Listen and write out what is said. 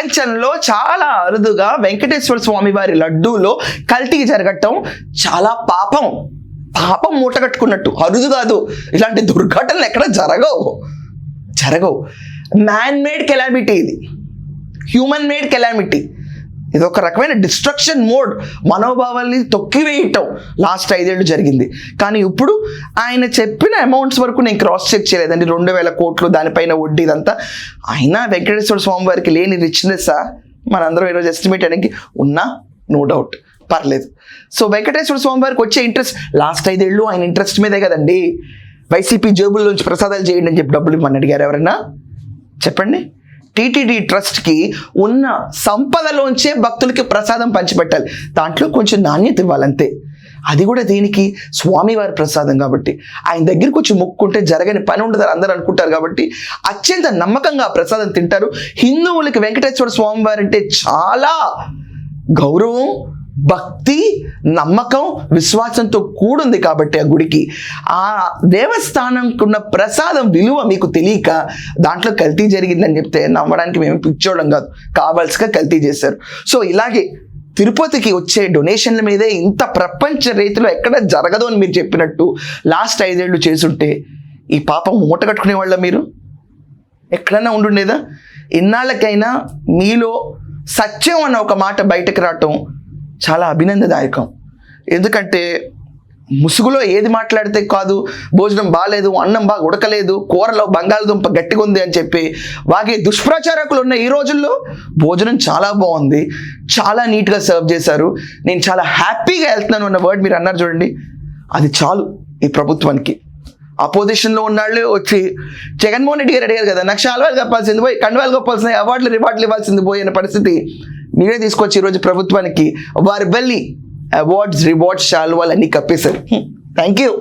ప్రపంచంలో చాలా అరుదుగా వెంకటేశ్వర స్వామి వారి లడ్డూలో కల్తీ జరగటం చాలా పాపం. పాపం మూటగట్టుకున్నట్టు, అరుదు కాదు. ఇలాంటి దుర్ఘటనలు ఎక్కడ జరగవు. మ్యాన్ మేడ్ కెలామిటీ ఇది, హ్యూమన్ మేడ్ కెలామిటీ. ఇది ఒక రకమైన డిస్ట్రక్షన్ మోడ్, మనోభావాల్ని తొక్కివేయటం లాస్ట్ 5 ఏళ్ళు జరిగింది. కానీ ఇప్పుడు ఆయన చెప్పిన అమౌంట్స్ వరకు నేను క్రాస్ చెక్ చేయలేదండి. 2000 కోట్లు, దానిపైన వడ్డీ, ఇదంతా. అయినా వెంకటేశ్వర స్వామి వారికి లేని రిచ్నెస్ మనందరం ఈరోజు ఎస్టిమేట్ అనేది ఉన్నా, నో డౌట్, పర్లేదు. సో వెంకటేశ్వర స్వామి వారికి వచ్చే ఇంట్రెస్ట్ లాస్ట్ 5 ఏళ్ళు ఆయన ఇంట్రెస్ట్ మీదే కదండి. వైసీపీ జేబుల్లోంచి ప్రసాదాలు చేయండి అని చెప్పి డబ్బులు ఇవ్వమని అడిగారు ఎవరైనా? చెప్పండి. టీటీడీ ట్రస్ట్కి ఉన్న సంపదలోంచే భక్తులకి ప్రసాదం పంచిపెట్టాలి. దాంట్లో కొంచెం నాణ్యత ఇవ్వాలంతే. అది కూడా దేనికి? స్వామివారి ప్రసాదం కాబట్టి. ఆయన దగ్గరికి వచ్చి మొక్కుంటే జరగని పని ఉండదని అందరూ అనుకుంటారు కాబట్టి అత్యంత నమ్మకంగా ఆ ప్రసాదం తింటారు. హిందువులకి వెంకటేశ్వర స్వామివారి అంటే చాలా గౌరవం, భక్తి, నమ్మకం, విశ్వాసంతో కూడుంది కాబట్టి ఆ గుడికి, ఆ దేవస్థానంకి ఉన్న ప్రసాదం విలువ మీకు తెలియక దాంట్లో కల్తీ జరిగిందని చెప్తే నమ్మడానికి మేము పిచ్చోడం కాదు, కావాల్సిగా కల్తీ చేశారు. సో ఇలాగే తిరుపతికి వచ్చే డొనేషన్ల మీదే ఇంత ప్రపంచ రీతిలో ఎక్కడ జరగదు అని మీరు చెప్పినట్టు లాస్ట్ 5 ఏళ్ళు చేసుంటే ఈ పాపం మూటగట్టుకునే వాళ్ళ మీరు ఎక్కడన్నా ఉండుండేదా? ఇన్నాళ్ళకైనా మీలో సత్యం అన్న ఒక మాట బయటకు రావటం చాలా అభినందదాయకం. ఎందుకంటే ముసుగులో ఏది మాట్లాడితే కాదు, భోజనం బాగాలేదు, అన్నం బాగా ఉడకలేదు, కూరలో బంగాళదుంప గట్టిగా ఉంది అని చెప్పి వాగే దుష్ప్రచారకులు ఉన్న ఈ రోజుల్లో భోజనం చాలా బాగుంది, చాలా నీట్గా సర్వ్ చేశారు, నేను చాలా హ్యాపీగా వెళ్తున్నాను అన్న వర్డ్ మీరు అన్నారు చూడండి, అది చాలు ఈ ప్రభుత్వానికి. అపోజిషన్లో ఉన్నాళ్ళు వచ్చి జగన్మోహన్ రెడ్డి గారు అడిగారు కదా, నాకు శాల్వాలు కప్పాల్సింది పోయి కండువాలు కప్పాల్సిన రివార్డులు ఇవ్వాల్సింది పోయి అనే పరిస్థితి మీరే తీసుకొచ్చి ఈరోజు ప్రభుత్వానికి వారి బల్లి అవార్డ్స్, రివార్డ్స్, శాల్వాలు అన్నీ కప్పేశారు. Thank you.